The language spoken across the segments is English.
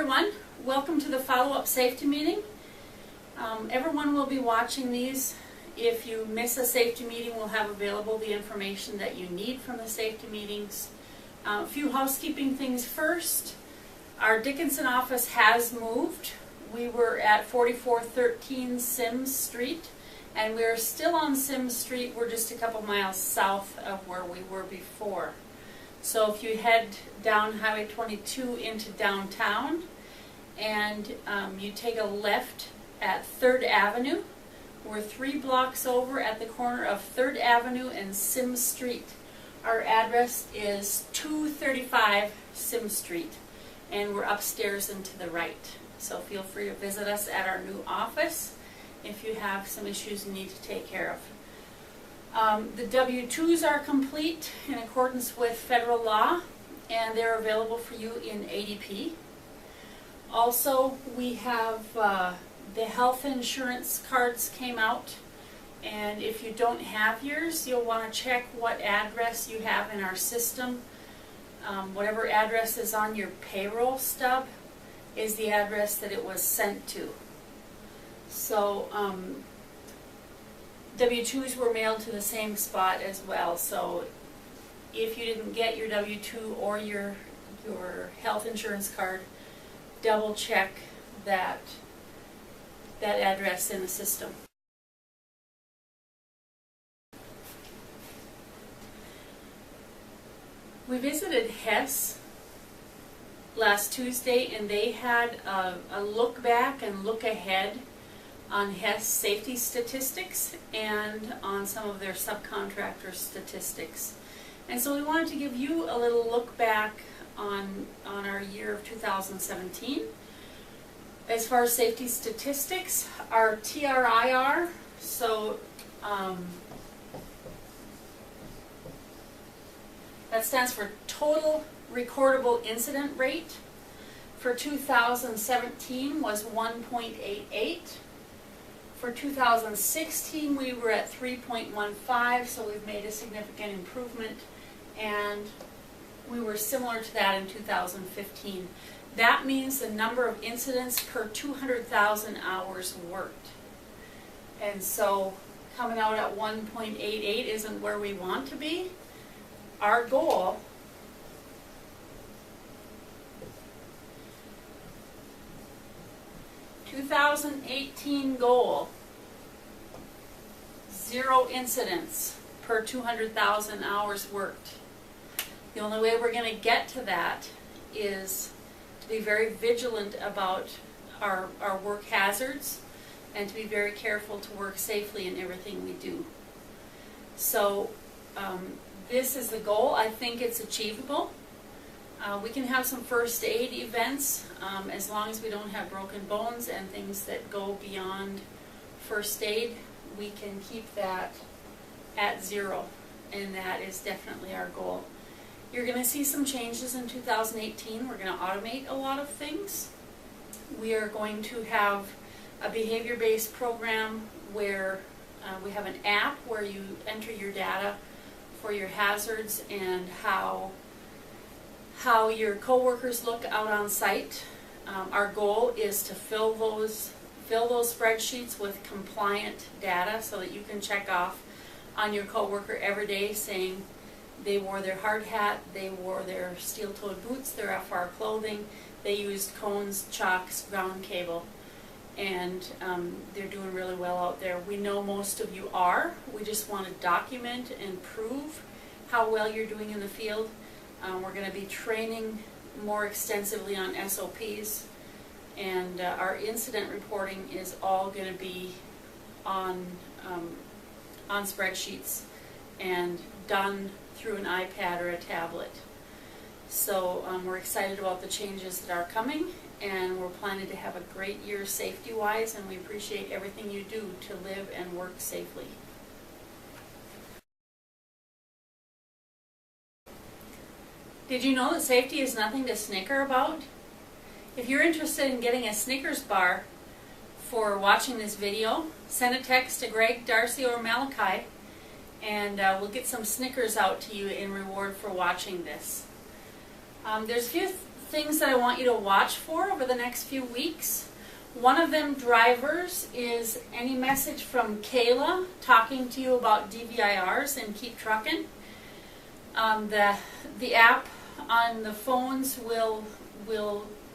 everyone. Welcome to the follow-up safety meeting. Everyone will be watching these. If you miss a safety meeting, we'll have available the information that you need from the safety meetings. A few housekeeping things first. Our Dickinson office has moved. We were at 4413 Sims Street, and we're still on Sims Street. We're just a couple miles south of where we were before. So if you head down Highway 22 into downtown and you take a left at 3rd Avenue, we're 3 blocks over at the corner of 3rd Avenue and Sims Street. Our address is 235 Sims Street, and we're upstairs and to the right. So feel free to visit us at our new office if you have some issues you need to take care of. The W-2s are complete in accordance with federal law, and they're available for you in ADP. Also, we have the health insurance cards came out, and if you don't have yours, you'll want to check what address you have in our system. Whatever address is on your payroll stub is the address that it was sent to. So, W-2s were mailed to the same spot as well, so if you didn't get your W-2 or your health insurance card, double check that address in the system. We visited Hess last Tuesday, and they had a look back and look ahead on Hess safety statistics and on some of their subcontractor statistics. And so we wanted to give you a little look back on our year of 2017. As far as safety statistics, our TRIR, so that stands for Total Recordable Incident Rate, for 2017 was 1.88. For 2016, we were at 3.15, so we've made a significant improvement, and we were similar to that in 2015. That means the number of incidents per 200,000 hours worked. And so coming out at 1.88 isn't where we want to be. Our goal (2018) goal, 0 incidents per 200,000 hours worked. The only way we're going to get to that is to be very vigilant about our work hazards and to be very careful to work safely in everything we do. So this is the goal. I think it's achievable. We can have some first aid events as long as we don't have broken bones and things that go beyond first aid. We can keep that at 0, and that is definitely our goal. You're going to see some changes in 2018. We're going to automate a lot of things. We are going to have a behavior-based program where we have an app where you enter your data for your hazards and how your coworkers look out on site. Our goal is to fill those spreadsheets with compliant data so that you can check off on your coworker every day saying they wore their hard hat, they wore their steel-toed boots, their FR clothing, they used cones, chocks, ground cable, and they're doing really well out there. We know most of you are. We just want to document and prove how well you're doing in the field. We're going to be training more extensively on SOPs, and our incident reporting is all going to be on spreadsheets and done through an iPad or a tablet. So we're excited about the changes that are coming, and we're planning to have a great year safety-wise, and we appreciate everything you do to live and work safely. Did you know that safety is nothing to snicker about? If you're interested in getting a Snickers bar for watching this video, send a text to Greg, Darcy, or Malachi, and we'll get some Snickers out to you in reward for watching this. There's a few things that I want you to watch for over the next few weeks. One of them, drivers, is any message from Kayla talking to you about DVIRs and Keep Truckin'. The app on the phones will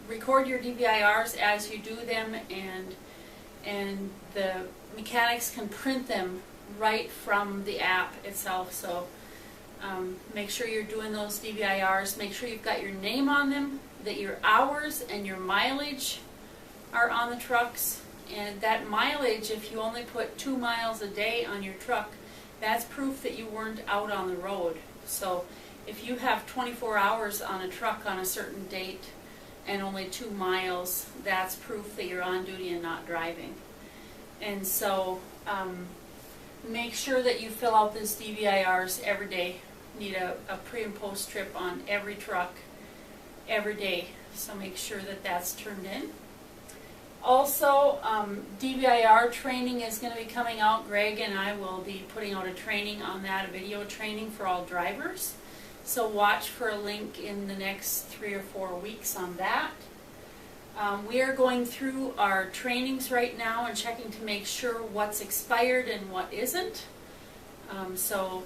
record your DVIRs as you do them, and the mechanics can print them right from the app itself. So make sure you're doing those DVIRs. Make sure you've got your name on them, that your hours and your mileage are on the trucks. And that mileage, if you only put 2 miles a day on your truck, that's proof that you weren't out on the road. So if you have 24 hours on a truck on a certain date and only 2 miles, that's proof that you're on duty and not driving. And so make sure that you fill out these DVIRs every day. Need a pre and post trip on every truck every day, so make sure that that's turned in. Also, DVIR training is going to be coming out. Greg and I will be putting out a training on that, a video training for all drivers. So watch for a link in the next 3 or 4 weeks on that. We are going through our trainings right now and checking to make sure what's expired and what isn't. So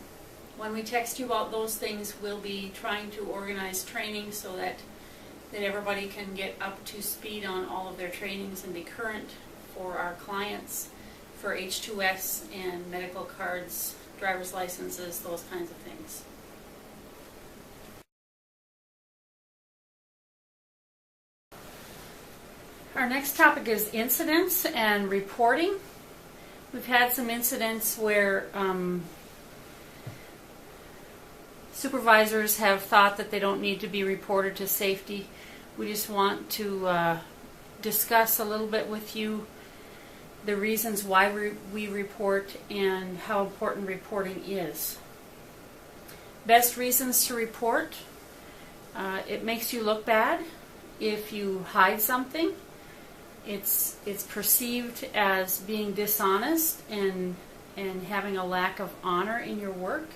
when we text you about those things, we'll be trying to organize training so that everybody can get up to speed on all of their trainings and be current for our clients for H2S and medical cards, driver's licenses, those kinds of things. Our next topic is incidents and reporting. We've had some incidents where supervisors have thought that they don't need to be reported to safety. We just want to discuss a little bit with you the reasons why we report and how important reporting is. Best reasons to report: it makes you look bad if you hide something. It's perceived as being dishonest and having a lack of honor in your work.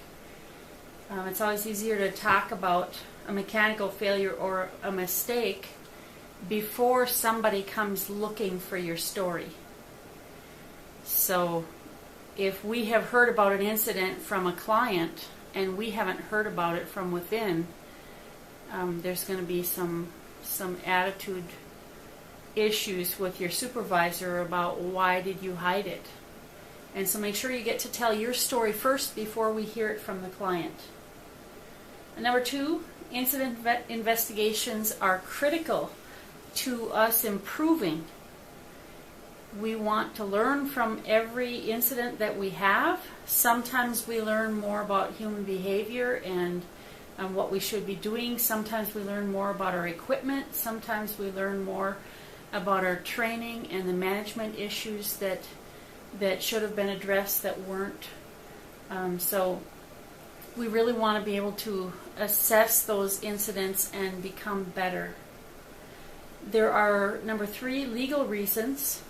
It's always easier to talk about a mechanical failure or a mistake before somebody comes looking for your story. So if we have heard about an incident from a client and we haven't heard about it from within, there's going to be some attitude issues with your supervisor about why did you hide it. And so make sure you get to tell your story first before we hear it from the client. And number 2, incident investigations are critical to us improving. We want to learn from every incident that we have. Sometimes we learn more about human behavior and what we should be doing. Sometimes we learn more about our equipment. Sometimes we learn more about our training and the management issues that should have been addressed that weren't. So we really want to be able to assess those incidents and become better. There are, number 3, legal reasons.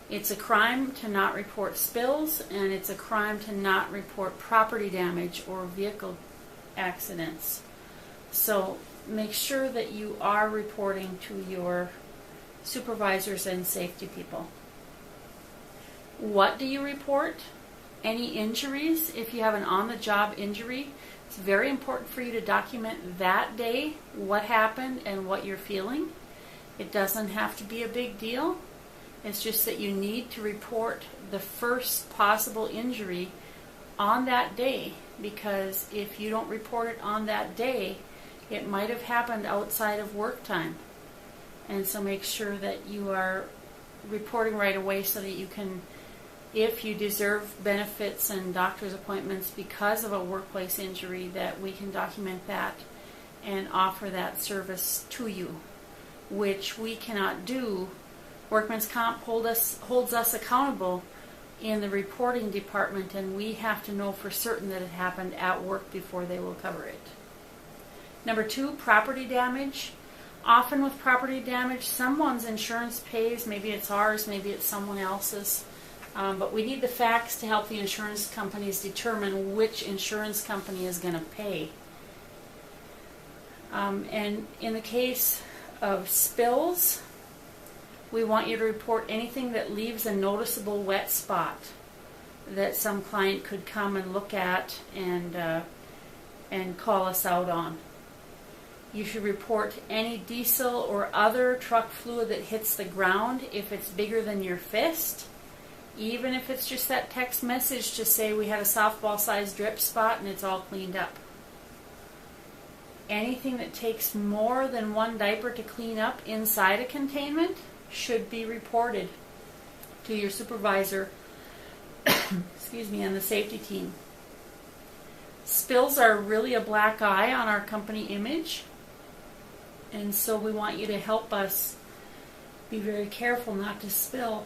It's a crime to not report spills, and it's a crime to not report property damage or vehicle accidents. So make sure that you are reporting to your supervisors and safety people. What do you report? Any injuries. If you have an on-the-job injury, it's very important for you to document that day what happened and what you're feeling. It doesn't have to be a big deal. It's just that you need to report the first possible injury on that day, because if you don't report it on that day, it might have happened outside of work time. And so make sure that you are reporting right away so that you can, if you deserve benefits and doctor's appointments because of a workplace injury, that we can document that and offer that service to you, which we cannot do. Workman's Comp holds us accountable in the reporting department, and we have to know for certain that it happened at work before they will cover it. Number 2, property damage. Often with property damage, someone's insurance pays. Maybe it's ours, maybe it's someone else's. But we need the facts to help the insurance companies determine which insurance company is going to pay. And in the case of spills, we want you to report anything that leaves a noticeable wet spot that some client could come and look at and call us out on. You should report any diesel or other truck fluid that hits the ground if it's bigger than your fist, even if it's just that text message to say we had a softball-sized drip spot and it's all cleaned up. Anything that takes more than one diaper to clean up inside a containment should be reported to your supervisor excuse me, and the safety team. Spills are really a black eye on our company image, and so we want you to help us be very careful not to spill.